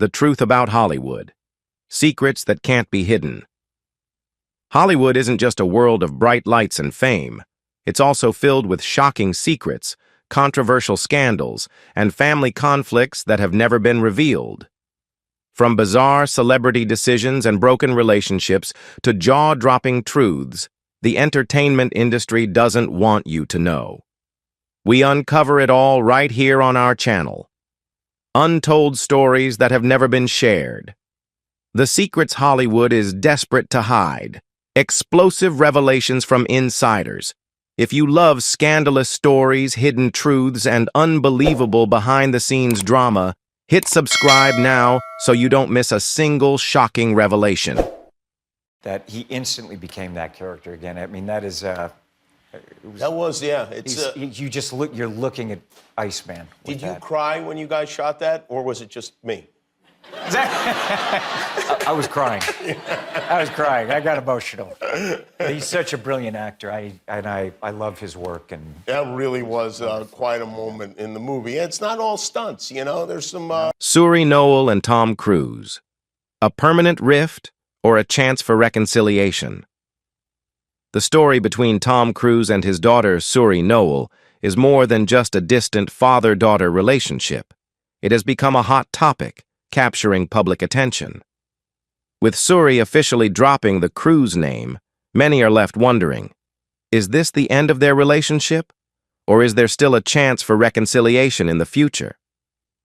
The truth about Hollywood. Secrets that can't be hidden. Hollywood isn't just a world of bright lights and fame. It's also filled with shocking secrets, controversial scandals, and family conflicts that have never been revealed. From bizarre celebrity decisions and broken relationships to jaw-dropping truths, the entertainment industry doesn't want you to know. We uncover it all right here on our channel. Untold stories that have never been shared. The secrets Hollywood is desperate to hide. Explosive revelations from insiders. If you love scandalous stories, hidden truths, and unbelievable behind-the-scenes drama, hit subscribe now so you don't miss a single shocking revelation. That he instantly became that character again. I mean, that is... Yeah. It's you're looking at Iceman. Did you cry when you guys shot that, or was it just me? I was crying. I was crying. I got emotional. He's such a brilliant actor. I love his work. And that really was quite a moment in the movie. It's not all stunts, you know. There's some. Suri Noel and Tom Cruise. A permanent rift or a chance for reconciliation? The story between Tom Cruise and his daughter, Suri Noel, is more than just a distant father-daughter relationship. It has become a hot topic, capturing public attention. With Suri officially dropping the Cruise name, many are left wondering, is this the end of their relationship? Or is there still a chance for reconciliation in the future?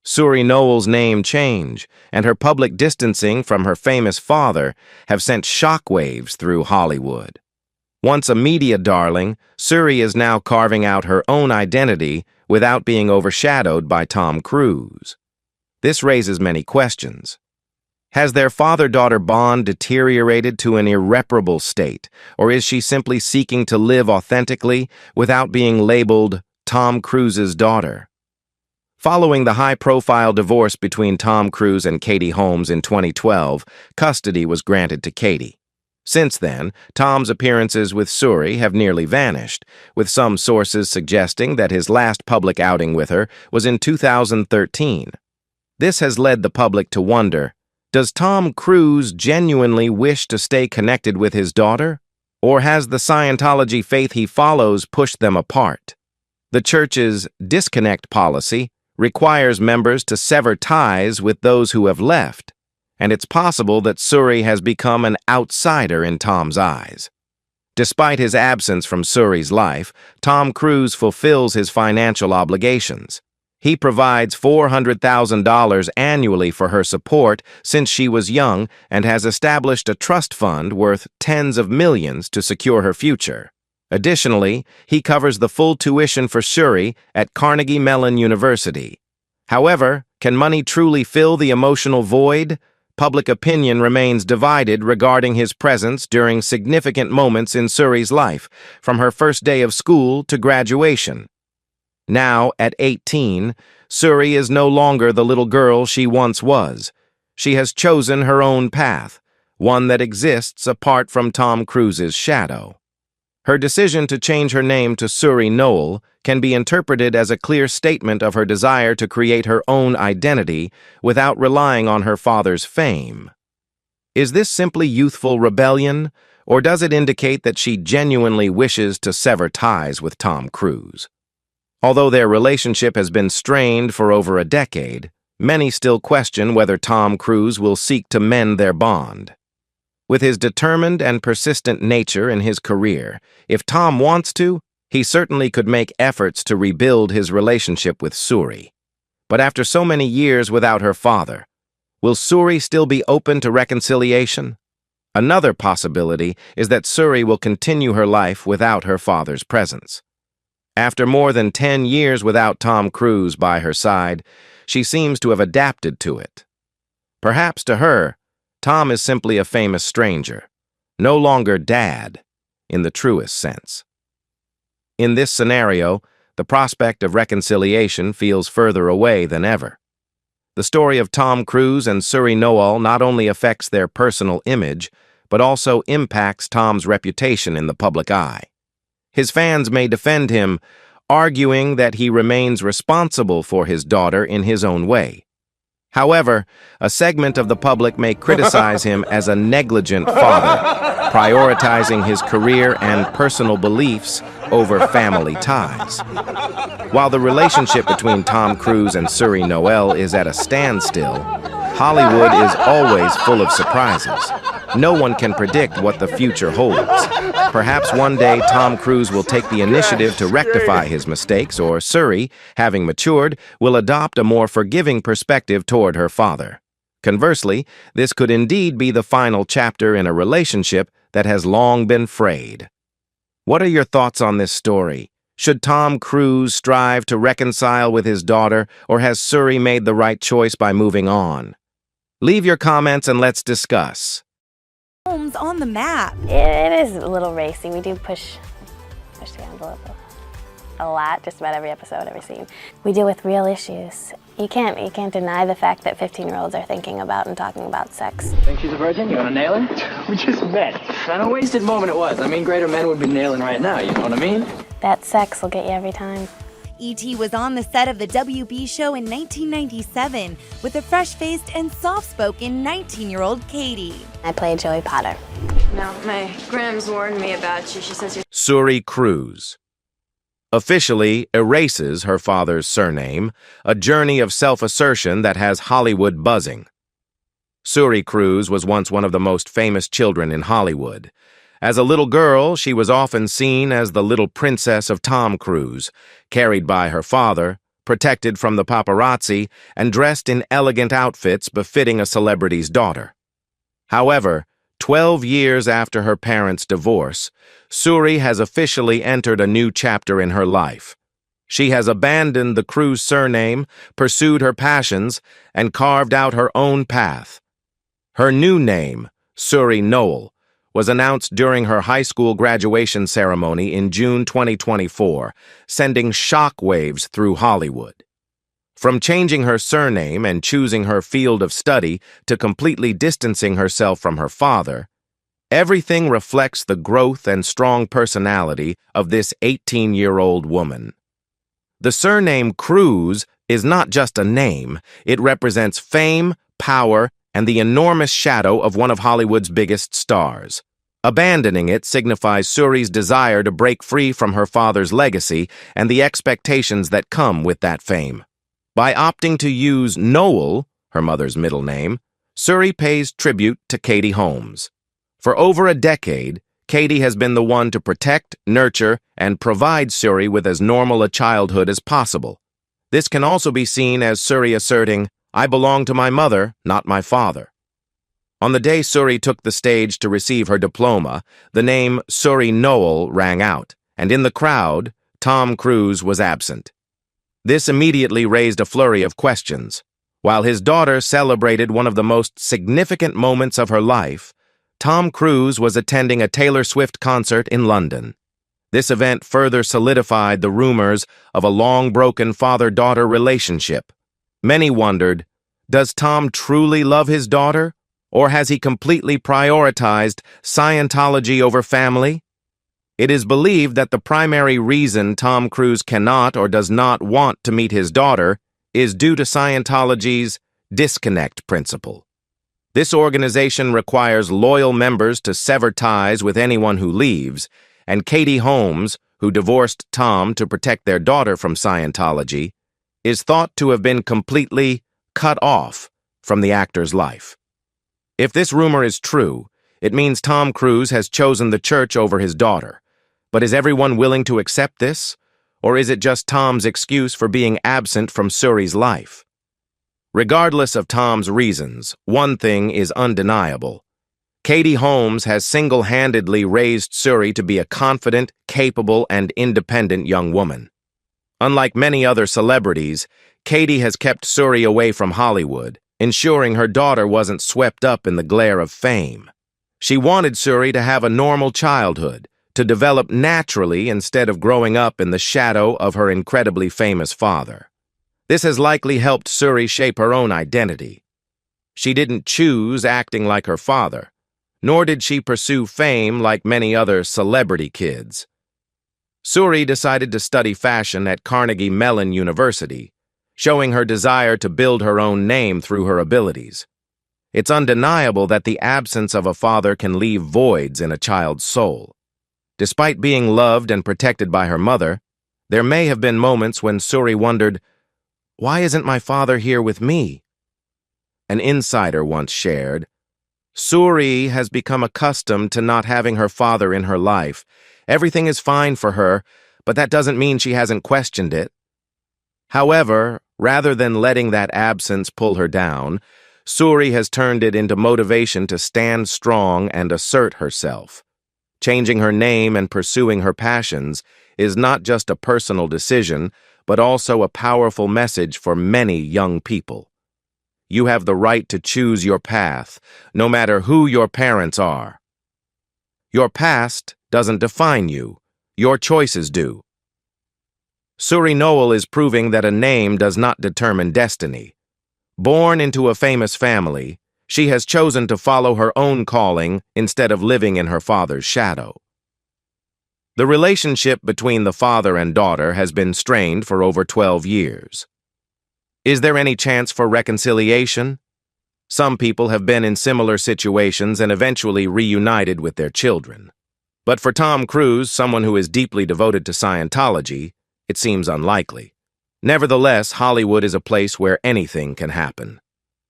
Suri Noel's name change and her public distancing from her famous father have sent shockwaves through Hollywood. Once a media darling, Suri is now carving out her own identity without being overshadowed by Tom Cruise. This raises many questions. Has their father-daughter bond deteriorated to an irreparable state, or is she simply seeking to live authentically without being labeled Tom Cruise's daughter? Following the high-profile divorce between Tom Cruise and Katie Holmes in 2012, custody was granted to Katie. Since then, Tom's appearances with Suri have nearly vanished, with some sources suggesting that his last public outing with her was in 2013. This has led the public to wonder, does Tom Cruise genuinely wish to stay connected with his daughter? Or has the Scientology faith he follows pushed them apart? The church's disconnect policy requires members to sever ties with those who have left, and it's possible that Suri has become an outsider in Tom's eyes. Despite his absence from Suri's life, Tom Cruise fulfills his financial obligations. He provides $400,000 annually for her support since she was young and has established a trust fund worth tens of millions to secure her future. Additionally, he covers the full tuition for Suri at Carnegie Mellon University. However, can money truly fill the emotional void? Public opinion remains divided regarding his presence during significant moments in Suri's life, from her first day of school to graduation. Now, at 18, Suri is no longer the little girl she once was. She has chosen her own path, one that exists apart from Tom Cruise's shadow. Her decision to change her name to Suri Noel can be interpreted as a clear statement of her desire to create her own identity without relying on her father's fame. Is this simply youthful rebellion, or does it indicate that she genuinely wishes to sever ties with Tom Cruise? Although their relationship has been strained for over a decade, many still question whether Tom Cruise will seek to mend their bond. With his determined and persistent nature in his career, if Tom wants to, he certainly could make efforts to rebuild his relationship with Suri. But after so many years without her father, will Suri still be open to reconciliation? Another possibility is that Suri will continue her life without her father's presence. After more than 10 years without Tom Cruise by her side, she seems to have adapted to it. Perhaps to her, Tom is simply a famous stranger, no longer dad, in the truest sense. In this scenario, the prospect of reconciliation feels further away than ever. The story of Tom Cruise and Suri Noel not only affects their personal image, but also impacts Tom's reputation in the public eye. His fans may defend him, arguing that he remains responsible for his daughter in his own way. However, a segment of the public may criticize him as a negligent father, prioritizing his career and personal beliefs over family ties. While the relationship between Tom Cruise and Suri Noel is at a standstill, Hollywood is always full of surprises. No one can predict what the future holds. Perhaps one day Tom Cruise will take the initiative to rectify his mistakes, or Suri, having matured, will adopt a more forgiving perspective toward her father. Conversely, this could indeed be the final chapter in a relationship that has long been frayed. What are your thoughts on this story? Should Tom Cruise strive to reconcile with his daughter, or has Suri made the right choice by moving on? Leave your comments and let's discuss. Homes on the map. It is a little racy. We do push the envelope a lot, just about every episode, every scene. We deal with real issues. You can't deny the fact that 15-year-olds are thinking about and talking about sex. Think she's a virgin? You want to nail her? We just met. And a wasted moment it was. I mean, greater men would be nailing right now, you know what I mean? That sex will get you every time. E.T. was on the set of the WB show in 1997 with a fresh-faced and soft-spoken 19-year-old Katie. I played Joey Potter. No, my Gram's warned me about you. She says you're... Suri Cruise officially erases her father's surname, a journey of self-assertion that has Hollywood buzzing. Suri Cruise was once one of the most famous children in Hollywood. As a little girl, she was often seen as the little princess of Tom Cruise, carried by her father, protected from the paparazzi, and dressed in elegant outfits befitting a celebrity's daughter. However, 12 years after her parents' divorce, Suri has officially entered a new chapter in her life. She has abandoned the Cruise surname, pursued her passions, and carved out her own path. Her new name, Suri Noel, was announced during her high school graduation ceremony in June 2024, sending shockwaves through Hollywood. From changing her surname and choosing her field of study to completely distancing herself from her father, everything reflects the growth and strong personality of this 18-year-old woman. The surname Cruise is not just a name, it represents fame, power, and the enormous shadow of one of Hollywood's biggest stars. Abandoning it signifies Suri's desire to break free from her father's legacy and the expectations that come with that fame. By opting to use Noel, her mother's middle name, Suri pays tribute to Katie Holmes. For over a decade, Katie has been the one to protect, nurture, and provide Suri with as normal a childhood as possible. This can also be seen as Suri asserting, "I belong to my mother, not my father." On the day Suri took the stage to receive her diploma, the name Suri Noel rang out, and in the crowd, Tom Cruise was absent. This immediately raised a flurry of questions. While his daughter celebrated one of the most significant moments of her life, Tom Cruise was attending a Taylor Swift concert in London. This event further solidified the rumors of a long-broken father-daughter relationship. Many wondered, does Tom truly love his daughter? Or has he completely prioritized Scientology over family? It is believed that the primary reason Tom Cruise cannot or does not want to meet his daughter is due to Scientology's disconnect principle. This organization requires loyal members to sever ties with anyone who leaves, and Katie Holmes, who divorced Tom to protect their daughter from Scientology, is thought to have been completely cut off from the actor's life. If this rumor is true, it means Tom Cruise has chosen the church over his daughter. But is everyone willing to accept this? Or is it just Tom's excuse for being absent from Suri's life? Regardless of Tom's reasons, one thing is undeniable. Katie Holmes has single-handedly raised Suri to be a confident, capable, and independent young woman. Unlike many other celebrities, Katie has kept Suri away from Hollywood, ensuring her daughter wasn't swept up in the glare of fame. She wanted Suri to have a normal childhood, to develop naturally instead of growing up in the shadow of her incredibly famous father. This has likely helped Suri shape her own identity. She didn't choose acting like her father, nor did she pursue fame like many other celebrity kids. Suri decided to study fashion at Carnegie Mellon University. showing her desire to build her own name through her abilities. It's undeniable that the absence of a father can leave voids in a child's soul. Despite being loved and protected by her mother, there may have been moments when Suri wondered, "Why isn't my father here with me?" An insider once shared, "Suri has become accustomed to not having her father in her life. Everything is fine for her, but that doesn't mean she hasn't questioned it." However, rather than letting that absence pull her down, Suri has turned it into motivation to stand strong and assert herself. Changing her name and pursuing her passions is not just a personal decision, but also a powerful message for many young people. You have the right to choose your path, no matter who your parents are. Your past doesn't define you. Your choices do. Suri Noel is proving that a name does not determine destiny. Born into a famous family, she has chosen to follow her own calling instead of living in her father's shadow. The relationship between the father and daughter has been strained for over 12 years. Is there any chance for reconciliation? Some people have been in similar situations and eventually reunited with their children. But for Tom Cruise, someone who is deeply devoted to Scientology, it seems unlikely. Nevertheless, Hollywood is a place where anything can happen.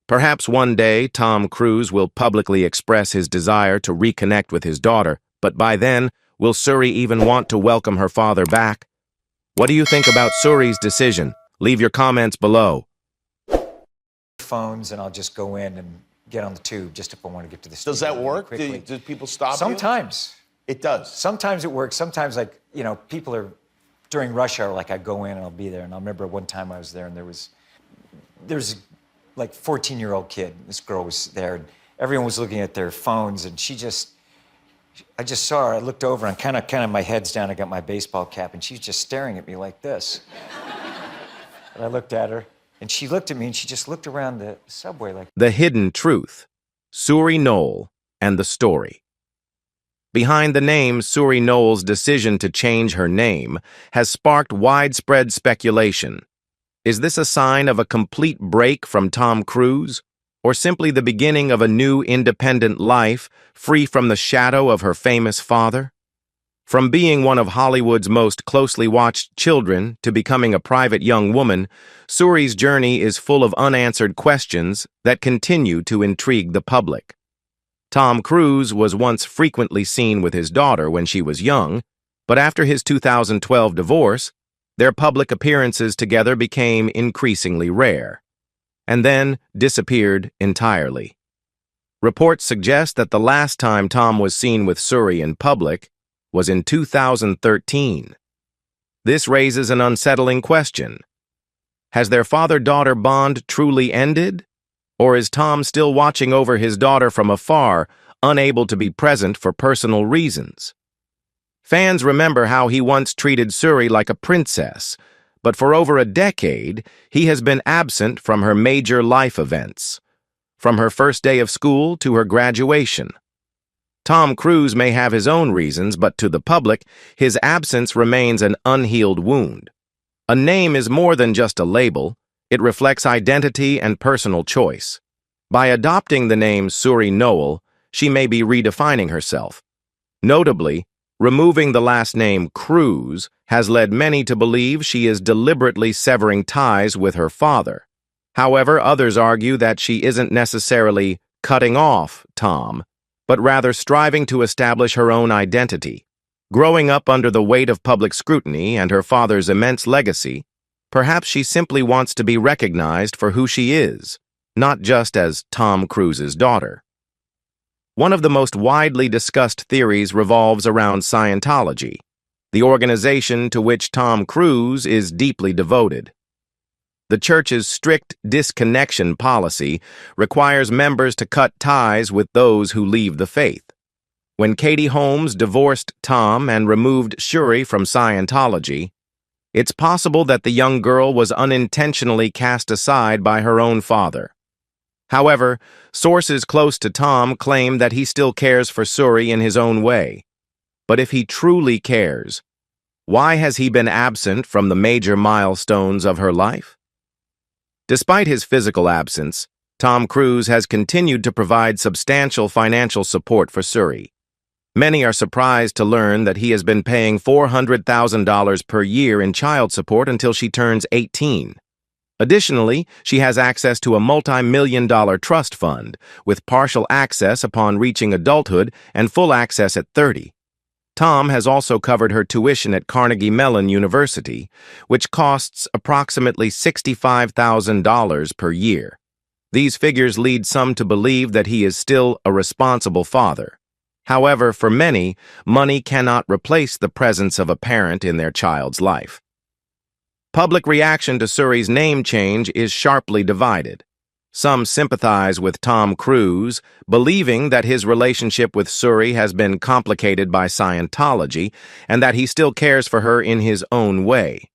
Perhaps one day Tom Cruise will publicly express his desire to reconnect with his daughter, but by then, will Suri even want to welcome her father back? What do you think about Suri's decision? Leave your comments below. Phones, and I'll just go in and get on the tube just if I want to get to the studio. Does that work? Quickly. Do people stop you? Sometimes. It does. Sometimes it works. Sometimes, like, you know, people are, during rush hour, like I go in and I'll be there. And I remember one time I was there and there's like 14-year-old kid. This girl was there and everyone was looking at their phones and I just saw her. I looked over and kind of my head's down. I got my baseball cap and she's just staring at me like this. And I looked at her and she looked at me and she just looked around the subway like. The Hidden Truth, Suri Noel and the Story. Behind the name, Suri Noel's decision to change her name has sparked widespread speculation. Is this a sign of a complete break from Tom Cruise, or simply the beginning of a new independent life free from the shadow of her famous father? From being one of Hollywood's most closely watched children to becoming a private young woman, Suri's journey is full of unanswered questions that continue to intrigue the public. Tom Cruise was once frequently seen with his daughter when she was young, but after his 2012 divorce, their public appearances together became increasingly rare, and then disappeared entirely. Reports suggest that the last time Tom was seen with Suri in public was in 2013. This raises an unsettling question. Has their father-daughter bond truly ended? Or is Tom still watching over his daughter from afar, unable to be present for personal reasons? Fans remember how he once treated Suri like a princess, but for over a decade, he has been absent from her major life events, from her first day of school to her graduation. Tom Cruise may have his own reasons, but to the public, his absence remains an unhealed wound. A name is more than just a label. It reflects identity and personal choice. By adopting the name Suri Noel, she may be redefining herself. Notably, removing the last name Cruise has led many to believe she is deliberately severing ties with her father. However, others argue that she isn't necessarily cutting off Tom, but rather striving to establish her own identity. Growing up under the weight of public scrutiny and her father's immense legacy, perhaps she simply wants to be recognized for who she is, not just as Tom Cruise's daughter. One of the most widely discussed theories revolves around Scientology, the organization to which Tom Cruise is deeply devoted. The church's strict disconnection policy requires members to cut ties with those who leave the faith. When Katie Holmes divorced Tom and removed Suri from Scientology, it's possible that the young girl was unintentionally cast aside by her own father. However, sources close to Tom claim that he still cares for Suri in his own way. But if he truly cares, why has he been absent from the major milestones of her life? Despite his physical absence, Tom Cruise has continued to provide substantial financial support for Suri. Many are surprised to learn that he has been paying $400,000 per year in child support until she turns 18. Additionally, she has access to a multi-million-dollar trust fund, with partial access upon reaching adulthood and full access at 30. Tom has also covered her tuition at Carnegie Mellon University, which costs approximately $65,000 per year. These figures lead some to believe that he is still a responsible father. However, for many, money cannot replace the presence of a parent in their child's life. Public reaction to Suri's name change is sharply divided. Some sympathize with Tom Cruise, believing that his relationship with Suri has been complicated by Scientology and that he still cares for her in his own way.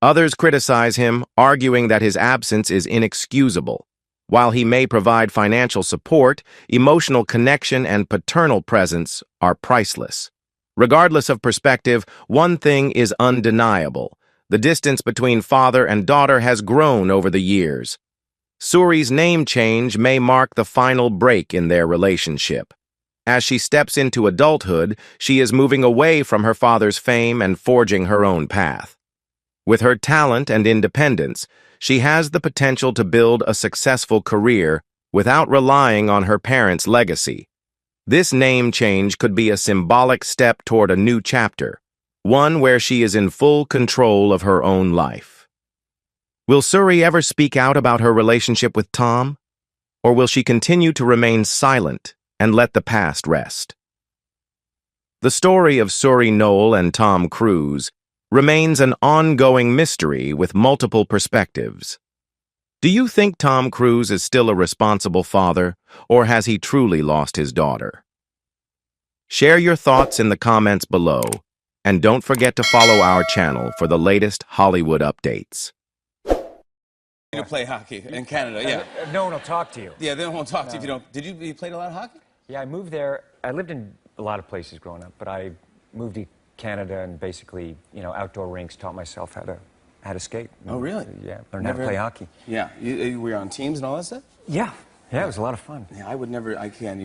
Others criticize him, arguing that his absence is inexcusable. While he may provide financial support, emotional connection and paternal presence are priceless. Regardless of perspective, one thing is undeniable. The distance between father and daughter has grown over the years. Suri's name change may mark the final break in their relationship. As she steps into adulthood, she is moving away from her father's fame and forging her own path. With her talent and independence, she has the potential to build a successful career without relying on her parents' legacy. This name change could be a symbolic step toward a new chapter, one where she is in full control of her own life. Will Suri ever speak out about her relationship with Tom? Or will she continue to remain silent and let the past rest? The story of Suri Noel and Tom Cruise remains an ongoing mystery with multiple perspectives. Do you think Tom Cruise is still a responsible father, or has he truly lost his daughter? Share your thoughts in the comments below, and don't forget to follow our channel for the latest Hollywood updates. To play hockey in Canada, yeah. No one will talk to you. Yeah, they won't talk to you if you don't. Did you played a lot of hockey? Yeah, I moved there. I lived in a lot of places growing up, but I moved to Canada and basically, outdoor rinks, taught myself how to skate. Oh, really? Yeah, learned how to play hockey. Yeah, you were on teams and all that stuff? Yeah, it was a lot of fun. Yeah, I would never. I can't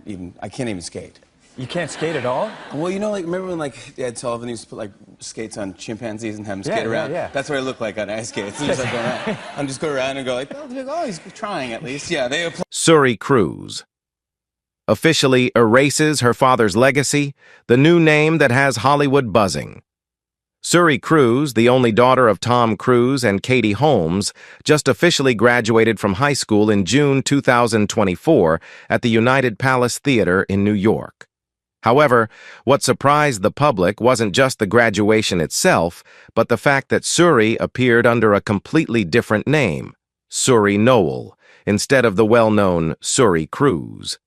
even skate. You can't skate at all? Well, remember when Ed Sullivan used to put skates on chimpanzees and have them skate around? Yeah. That's what I look like on ice skates. I'm just going around. I'm just going around and go oh, he's trying at least. Yeah, they. Suri Cruise officially erases her father's legacy, the new name that has Hollywood buzzing. Suri Cruise, the only daughter of Tom Cruise and Katie Holmes, just officially graduated from high school in June 2024 at the United Palace Theater in New York. However, what surprised the public wasn't just the graduation itself, but the fact that Suri appeared under a completely different name, Suri Noel, instead of the well-known Suri Cruise.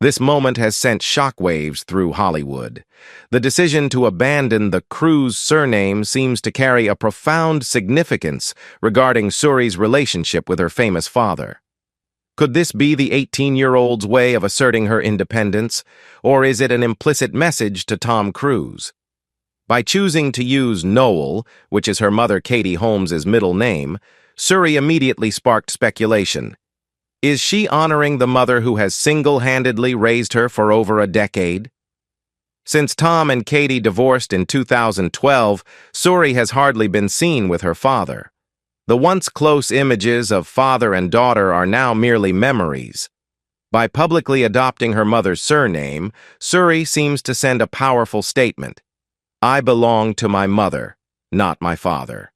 This moment has sent shockwaves through Hollywood. The decision to abandon the Cruise surname seems to carry a profound significance regarding Suri's relationship with her famous father. Could this be the 18-year-old's way of asserting her independence, or is it an implicit message to Tom Cruise? By choosing to use Noel, which is her mother Katie Holmes' middle name, Suri immediately sparked speculation. Is she honoring the mother who has single-handedly raised her for over a decade? Since Tom and Katie divorced in 2012, Suri has hardly been seen with her father. The once close images of father and daughter are now merely memories. By publicly adopting her mother's surname, Suri seems to send a powerful statement. I belong to my mother, not my father.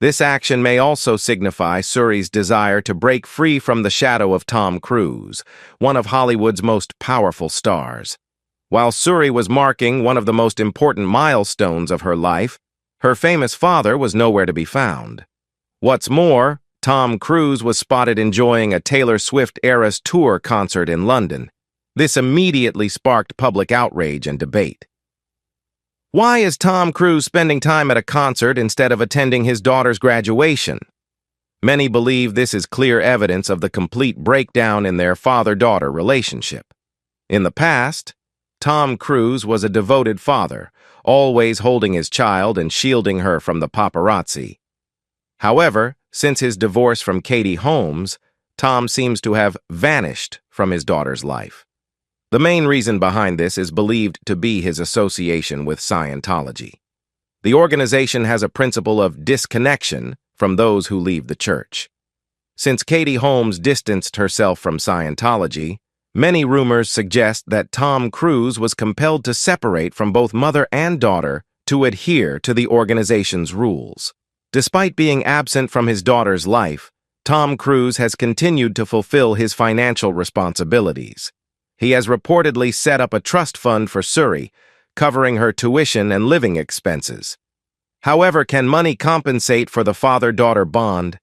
This action may also signify Suri's desire to break free from the shadow of Tom Cruise, one of Hollywood's most powerful stars. While Suri was marking one of the most important milestones of her life, her famous father was nowhere to be found. What's more, Tom Cruise was spotted enjoying a Taylor Swift Eras Tour concert in London. This immediately sparked public outrage and debate. Why is Tom Cruise spending time at a concert instead of attending his daughter's graduation? Many believe this is clear evidence of the complete breakdown in their father-daughter relationship. In the past, Tom Cruise was a devoted father, always holding his child and shielding her from the paparazzi. However, Since his divorce from Katie Holmes, Tom seems to have vanished from his daughter's life. The main reason behind this is believed to be his association with Scientology. The organization has a principle of disconnection from those who leave the church. Since Katie Holmes distanced herself from Scientology, many rumors suggest that Tom Cruise was compelled to separate from both mother and daughter to adhere to the organization's rules. Despite being absent from his daughter's life, Tom Cruise has continued to fulfill his financial responsibilities. He has reportedly set up a trust fund for Suri, covering her tuition and living expenses. However, can money compensate for the father-daughter bond?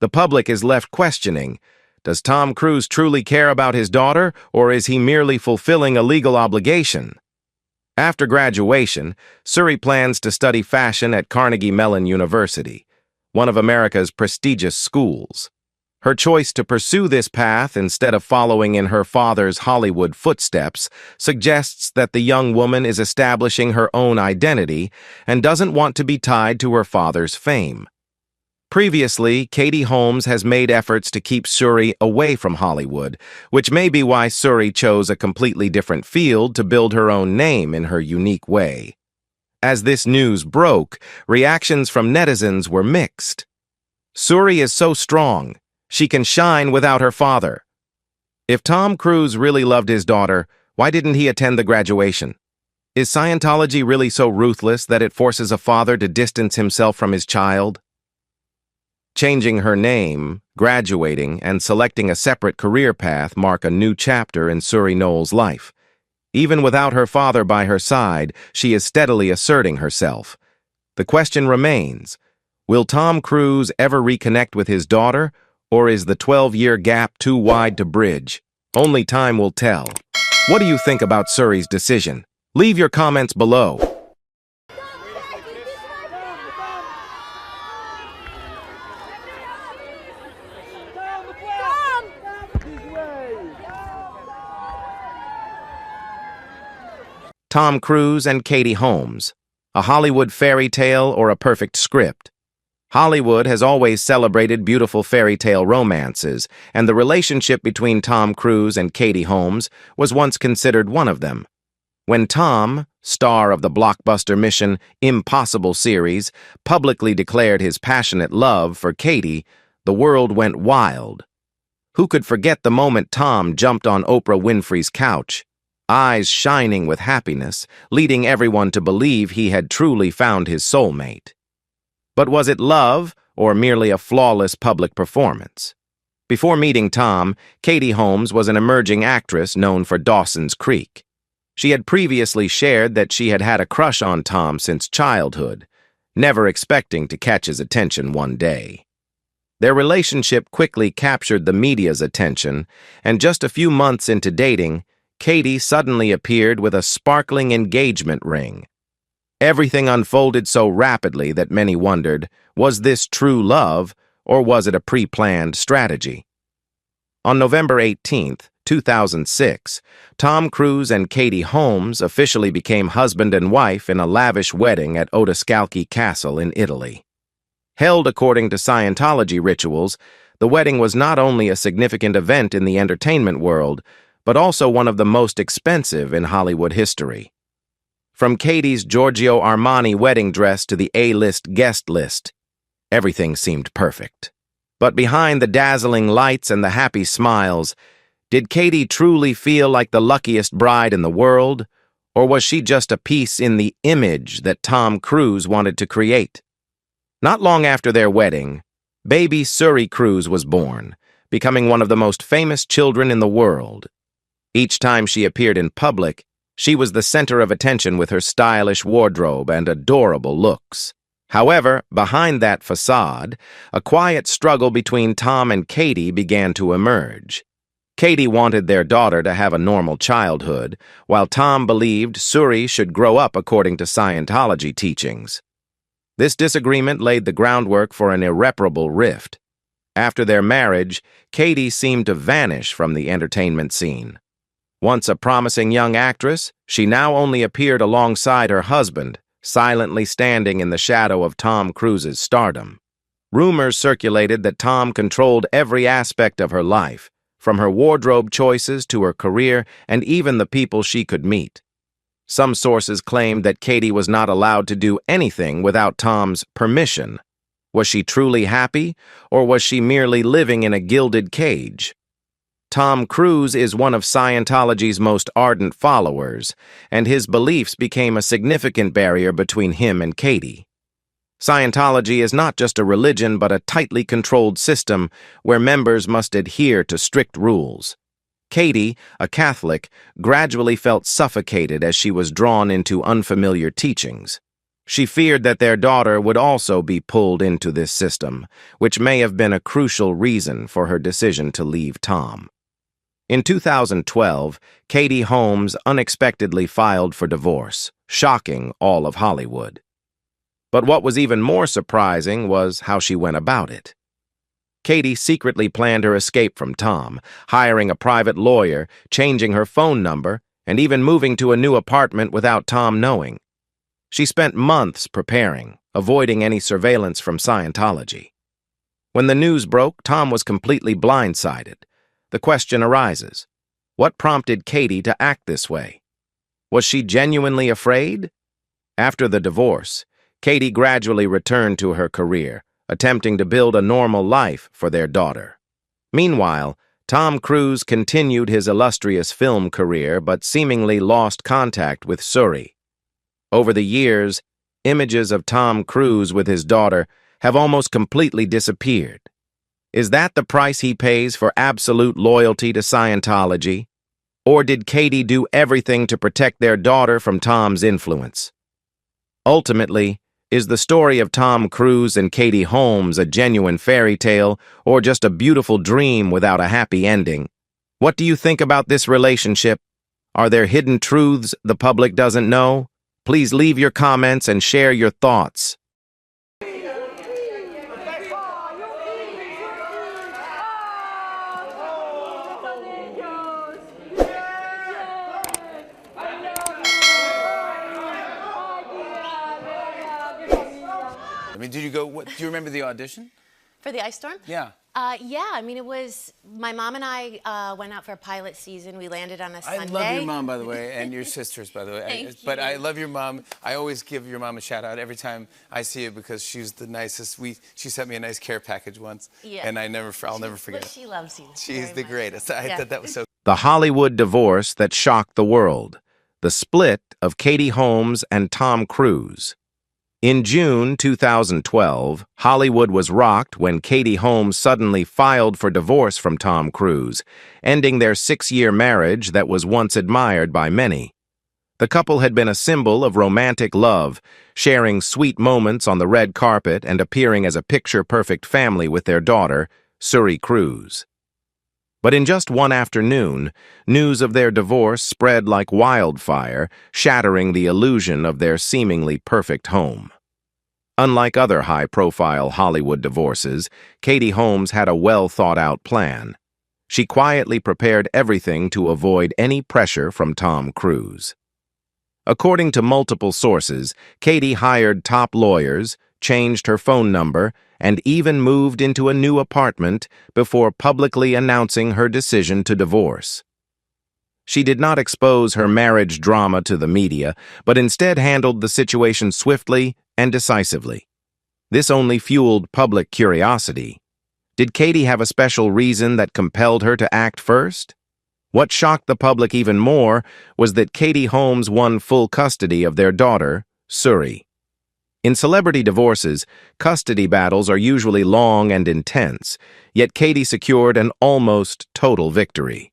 The public is left questioning, does Tom Cruise truly care about his daughter, or is he merely fulfilling a legal obligation? After graduation, Suri plans to study fashion at Carnegie Mellon University, one of America's prestigious schools. Her choice to pursue this path instead of following in her father's Hollywood footsteps suggests that the young woman is establishing her own identity and doesn't want to be tied to her father's fame. Previously, Katie Holmes has made efforts to keep Suri away from Hollywood, which may be why Suri chose a completely different field to build her own name in her unique way. As this news broke, reactions from netizens were mixed. Suri is so strong. She can shine without her father. If Tom Cruise really loved his daughter, why didn't he attend the graduation? Is Scientology really so ruthless that it forces a father to distance himself from his child? Changing her name, graduating, and selecting a separate career path mark a new chapter in Suri Noel's life. Even without her father by her side, she is steadily asserting herself. The question remains, will Tom Cruise ever reconnect with his daughter, or is the 12-year gap too wide to bridge? Only time will tell. What do you think about Suri's decision? Leave your comments below. Tom Cruise and Katie Holmes, a Hollywood fairy tale or a perfect script? Hollywood has always celebrated beautiful fairy tale romances, and the relationship between Tom Cruise and Katie Holmes was once considered one of them. When Tom, star of the blockbuster Mission Impossible series, publicly declared his passionate love for Katie, the world went wild. Who could forget the moment Tom jumped on Oprah Winfrey's couch, eyes shining with happiness, leading everyone to believe he had truly found his soulmate? But was it love, or merely a flawless public performance? Before meeting Tom, Katie Holmes was an emerging actress known for Dawson's Creek. She had previously shared that she had had a crush on Tom since childhood, never expecting to catch his attention one day. Their relationship quickly captured the media's attention, and just a few months into dating, Katie suddenly appeared with a sparkling engagement ring. Everything unfolded so rapidly that many wondered, was this true love, or was it a pre-planned strategy? On November 18, 2006, Tom Cruise and Katie Holmes officially became husband and wife in a lavish wedding at Odescalchi Castle in Italy. Held according to Scientology rituals, the wedding was not only a significant event in the entertainment world, but also one of the most expensive in Hollywood history. From Katie's Giorgio Armani wedding dress to the A-list guest list, everything seemed perfect. But behind the dazzling lights and the happy smiles, did Katie truly feel like the luckiest bride in the world, or was she just a piece in the image that Tom Cruise wanted to create? Not long after their wedding, baby Suri Cruise was born, becoming one of the most famous children in the world. Each time she appeared in public, she was the center of attention with her stylish wardrobe and adorable looks. However, behind that facade, a quiet struggle between Tom and Katie began to emerge. Katie wanted their daughter to have a normal childhood, while Tom believed Suri should grow up according to Scientology teachings. This disagreement laid the groundwork for an irreparable rift. After their marriage, Katie seemed to vanish from the entertainment scene. Once a promising young actress, she now only appeared alongside her husband, silently standing in the shadow of Tom Cruise's stardom. Rumors circulated that Tom controlled every aspect of her life, from her wardrobe choices to her career and even the people she could meet. Some sources claimed that Katie was not allowed to do anything without Tom's permission. Was she truly happy, or was she merely living in a gilded cage? Tom Cruise is one of Scientology's most ardent followers, and his beliefs became a significant barrier between him and Katie. Scientology is not just a religion but a tightly controlled system where members must adhere to strict rules. Katie, a Catholic, gradually felt suffocated as she was drawn into unfamiliar teachings. She feared that their daughter would also be pulled into this system, which may have been a crucial reason for her decision to leave Tom. In 2012, Katie Holmes unexpectedly filed for divorce, shocking all of Hollywood. But what was even more surprising was how she went about it. Katie secretly planned her escape from Tom, hiring a private lawyer, changing her phone number, and even moving to a new apartment without Tom knowing. She spent months preparing, avoiding any surveillance from Scientology. When the news broke, Tom was completely blindsided. The question arises, what prompted Katie to act this way? Was she genuinely afraid? After the divorce, Katie gradually returned to her career, attempting to build a normal life for their daughter. Meanwhile, Tom Cruise continued his illustrious film career but seemingly lost contact with Suri. Over the years, images of Tom Cruise with his daughter have almost completely disappeared. Is that the price he pays for absolute loyalty to Scientology? Or did Katie do everything to protect their daughter from Tom's influence? Ultimately, is the story of Tom Cruise and Katie Holmes a genuine fairy tale or just a beautiful dream without a happy ending? What do you think about this relationship? Are there hidden truths the public doesn't know? Please leave your comments and share your thoughts. I mean, did you go, do you remember the audition? For the Ice Storm? Yeah. Yeah, I mean, it was, my mom and I went out for a pilot season. We landed on a Sunday. I love your mom, by the way, and your sisters, by the way. Thank you. But I love your mom. I always give your mom a shout out every time I see you because she's the nicest. She sent me a nice care package once, and I'll never forget it. She loves you. She's the greatest. I thought that was so. The Hollywood divorce that shocked the world. The split of Katie Holmes and Tom Cruise. In June 2012, Hollywood was rocked when Katie Holmes suddenly filed for divorce from Tom Cruise, ending their 6-year marriage that was once admired by many. The couple had been a symbol of romantic love, sharing sweet moments on the red carpet and appearing as a picture-perfect family with their daughter, Suri Cruise. But in just one afternoon, news of their divorce spread like wildfire, shattering the illusion of their seemingly perfect home. Unlike other high-profile Hollywood divorces, Katie Holmes had a well-thought-out plan. She quietly prepared everything to avoid any pressure from Tom Cruise. According to multiple sources, Katie hired top lawyers, changed her phone number, and even moved into a new apartment before publicly announcing her decision to divorce. She did not expose her marriage drama to the media, but instead handled the situation swiftly and decisively. This only fueled public curiosity. Did Katie have a special reason that compelled her to act first? What shocked the public even more was that Katie Holmes won full custody of their daughter, Suri. In celebrity divorces, custody battles are usually long and intense, yet Katie secured an almost total victory.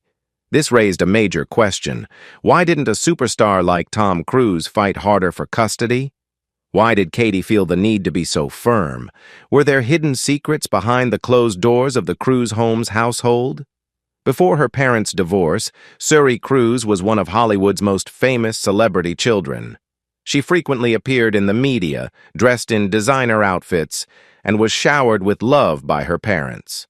This raised a major question. Why didn't a superstar like Tom Cruise fight harder for custody? Why did Katie feel the need to be so firm? Were there hidden secrets behind the closed doors of the Cruise-Holmes household? Before her parents' divorce, Suri Cruise was one of Hollywood's most famous celebrity children. She frequently appeared in the media, dressed in designer outfits, and was showered with love by her parents.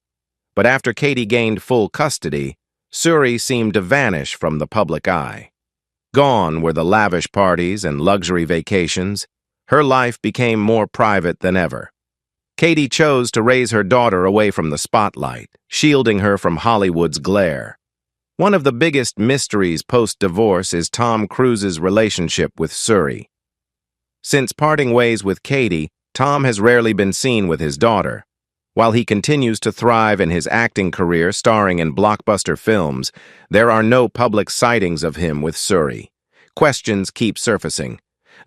But after Katie gained full custody, Suri seemed to vanish from the public eye. Gone were the lavish parties and luxury vacations. Her life became more private than ever. Katie chose to raise her daughter away from the spotlight, shielding her from Hollywood's glare. One of the biggest mysteries post-divorce is Tom Cruise's relationship with Suri. Since parting ways with Katie, Tom has rarely been seen with his daughter. While he continues to thrive in his acting career starring in blockbuster films, there are no public sightings of him with Suri. Questions keep surfacing.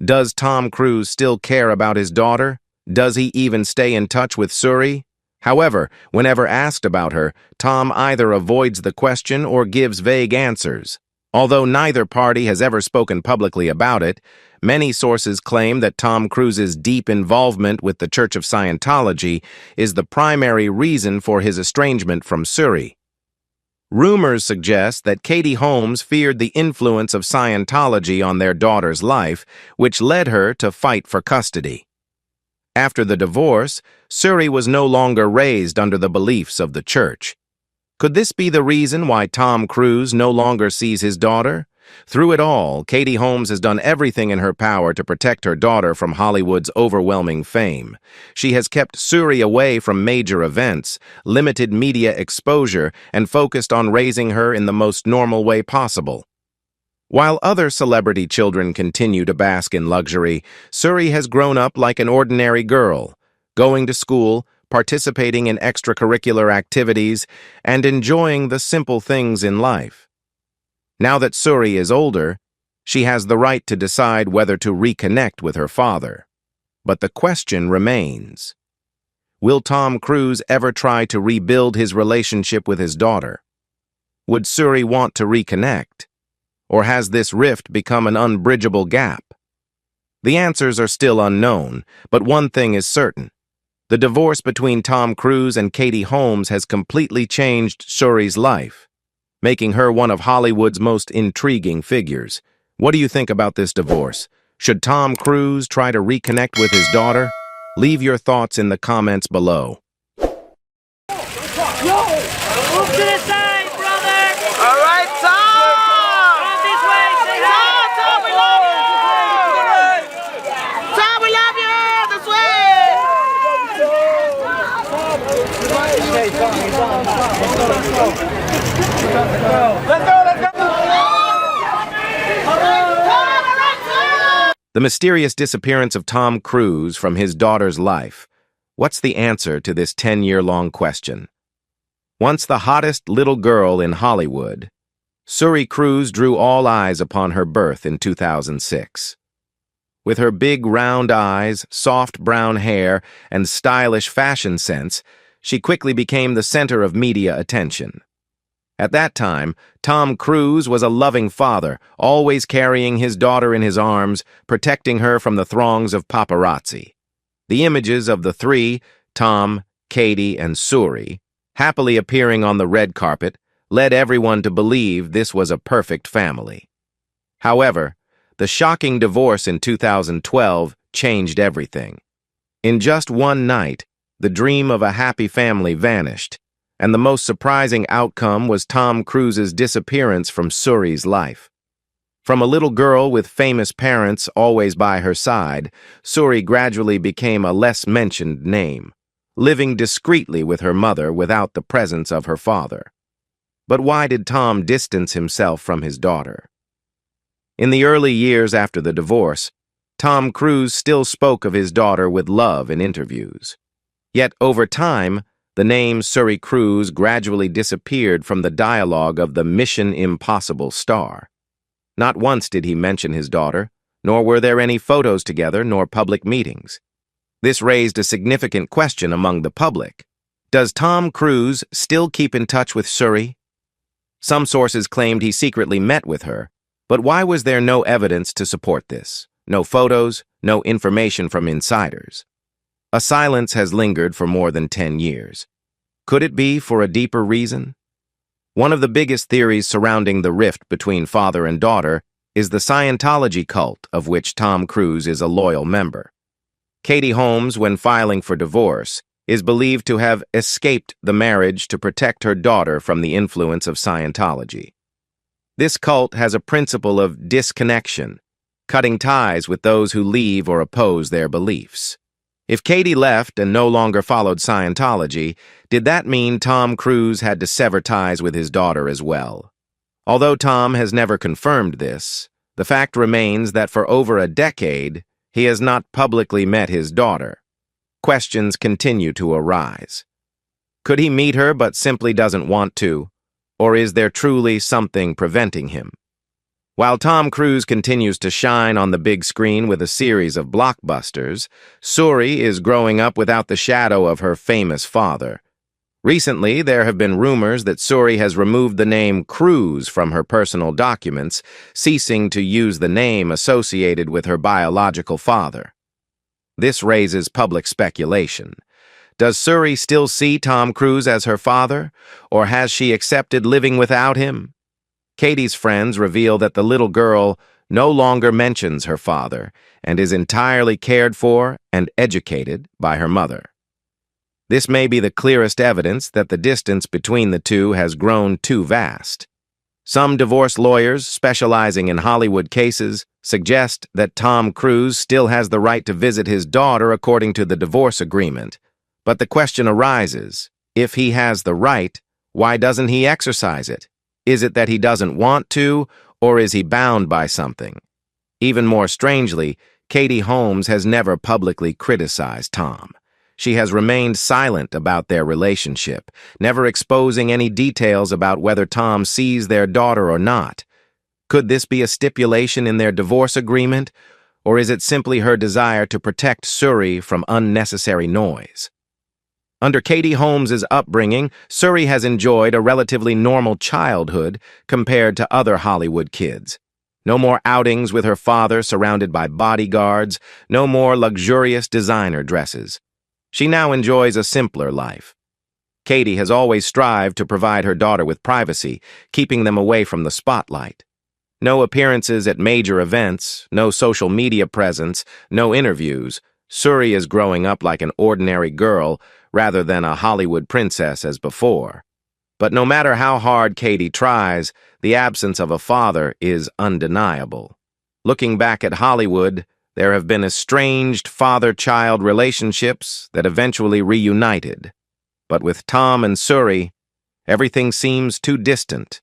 Does Tom Cruise still care about his daughter? Does he even stay in touch with Suri? However, whenever asked about her, Tom either avoids the question or gives vague answers. Although neither party has ever spoken publicly about it, many sources claim that Tom Cruise's deep involvement with the Church of Scientology is the primary reason for his estrangement from Suri. Rumors suggest that Katie Holmes feared the influence of Scientology on their daughter's life, which led her to fight for custody. After the divorce, Suri was no longer raised under the beliefs of the church. Could this be the reason why Tom Cruise no longer sees his daughter? Through it all, Katie Holmes has done everything in her power to protect her daughter from Hollywood's overwhelming fame. She has kept Suri away from major events, limited media exposure, and focused on raising her in the most normal way possible. While other celebrity children continue to bask in luxury, Suri has grown up like an ordinary girl, going to school, participating in extracurricular activities, and enjoying the simple things in life. Now that Suri is older, she has the right to decide whether to reconnect with her father. But the question remains: will Tom Cruise ever try to rebuild his relationship with his daughter? Would Suri want to reconnect? Or has this rift become an unbridgeable gap? The answers are still unknown, but one thing is certain. The divorce between Tom Cruise and Katie Holmes has completely changed Suri's life, making her one of Hollywood's most intriguing figures. What do you think about this divorce? Should Tom Cruise try to reconnect with his daughter? Leave your thoughts in the comments below. Move to the side, brother! All right, Tom! Come this way, say hi! Tom, we love you! Tom, we love you! This way! Let's go! The mysterious disappearance of Tom Cruise from his daughter's life. What's the answer to this 10-year-long question? Once the hottest little girl in Hollywood, Suri Cruise drew all eyes upon her birth in 2006. With her big round eyes, soft brown hair, and stylish fashion sense, she quickly became the center of media attention. At that time, Tom Cruise was a loving father, always carrying his daughter in his arms, protecting her from the throngs of paparazzi. The images of the three, Tom, Katie, and Suri, happily appearing on the red carpet, led everyone to believe this was a perfect family. However, the shocking divorce in 2012 changed everything. In just one night, the dream of a happy family vanished, and the most surprising outcome was Tom Cruise's disappearance from Suri's life. From a little girl with famous parents always by her side, Suri gradually became a less-mentioned name, living discreetly with her mother without the presence of her father. But why did Tom distance himself from his daughter? In the early years after the divorce, Tom Cruise still spoke of his daughter with love in interviews. Yet over time, the name Suri Cruise gradually disappeared from the dialogue of the Mission Impossible star. Not once did he mention his daughter, nor were there any photos together nor public meetings. This raised a significant question among the public. Does Tom Cruise still keep in touch with Suri? Some sources claimed he secretly met with her, but why was there no evidence to support this? No photos, no information from insiders. A silence has lingered for more than 10 years. Could it be for a deeper reason? One of the biggest theories surrounding the rift between father and daughter is the Scientology cult, of which Tom Cruise is a loyal member. Katie Holmes, when filing for divorce, is believed to have escaped the marriage to protect her daughter from the influence of Scientology. This cult has a principle of disconnection, cutting ties with those who leave or oppose their beliefs. If Katie left and no longer followed Scientology, did that mean Tom Cruise had to sever ties with his daughter as well? Although Tom has never confirmed this, the fact remains that for over a decade, he has not publicly met his daughter. Questions continue to arise. Could he meet her but simply doesn't want to? Or is there truly something preventing him? While Tom Cruise continues to shine on the big screen with a series of blockbusters, Suri is growing up without the shadow of her famous father. Recently, there have been rumors that Suri has removed the name Cruise from her personal documents, ceasing to use the name associated with her biological father. This raises public speculation. Does Suri still see Tom Cruise as her father, or has she accepted living without him? Katie's friends reveal that the little girl no longer mentions her father and is entirely cared for and educated by her mother. This may be the clearest evidence that the distance between the two has grown too vast. Some divorce lawyers specializing in Hollywood cases suggest that Tom Cruise still has the right to visit his daughter according to the divorce agreement. But the question arises, if he has the right, why doesn't he exercise it? Is it that he doesn't want to, or is he bound by something? Even more strangely, Katie Holmes has never publicly criticized Tom. She has remained silent about their relationship, never exposing any details about whether Tom sees their daughter or not. Could this be a stipulation in their divorce agreement, or is it simply her desire to protect Suri from unnecessary noise? Under Katie Holmes' upbringing, Suri has enjoyed a relatively normal childhood compared to other Hollywood kids. No more outings with her father surrounded by bodyguards, no more luxurious designer dresses. She now enjoys a simpler life. Katie has always strived to provide her daughter with privacy, keeping them away from the spotlight. No appearances at major events, no social media presence, no interviews. Suri is growing up like an ordinary girl, rather than a Hollywood princess as before. But no matter how hard Katie tries, the absence of a father is undeniable. Looking back at Hollywood, there have been estranged father-child relationships that eventually reunited. But with Tom and Suri, everything seems too distant.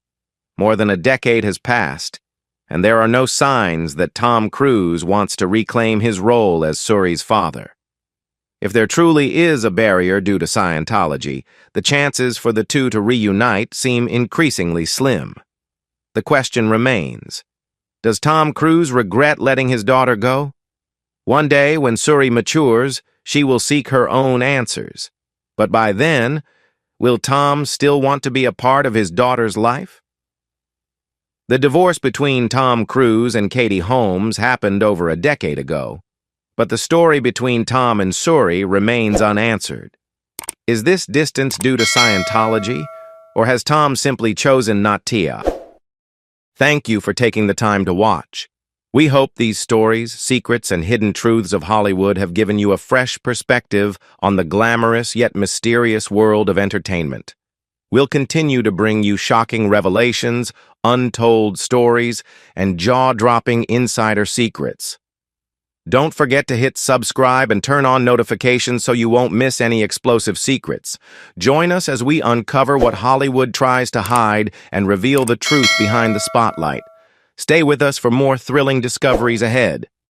More than a decade has passed, and there are no signs that Tom Cruise wants to reclaim his role as Suri's father. If there truly is a barrier due to Scientology, the chances for the two to reunite seem increasingly slim. The question remains, does Tom Cruise regret letting his daughter go? One day, when Suri matures, she will seek her own answers. But by then, will Tom still want to be a part of his daughter's life? The divorce between Tom Cruise and Katie Holmes happened over a decade ago. But the story between Tom and Suri remains unanswered. Is this distance due to Scientology, or has Tom simply chosen not to? Thank you for taking the time to watch. We hope these stories, secrets, and hidden truths of Hollywood have given you a fresh perspective on the glamorous yet mysterious world of entertainment. We'll continue to bring you shocking revelations, untold stories, and jaw-dropping insider secrets. Don't forget to hit subscribe and turn on notifications so you won't miss any explosive secrets. Join us as we uncover what Hollywood tries to hide and reveal the truth behind the spotlight. Stay with us for more thrilling discoveries ahead.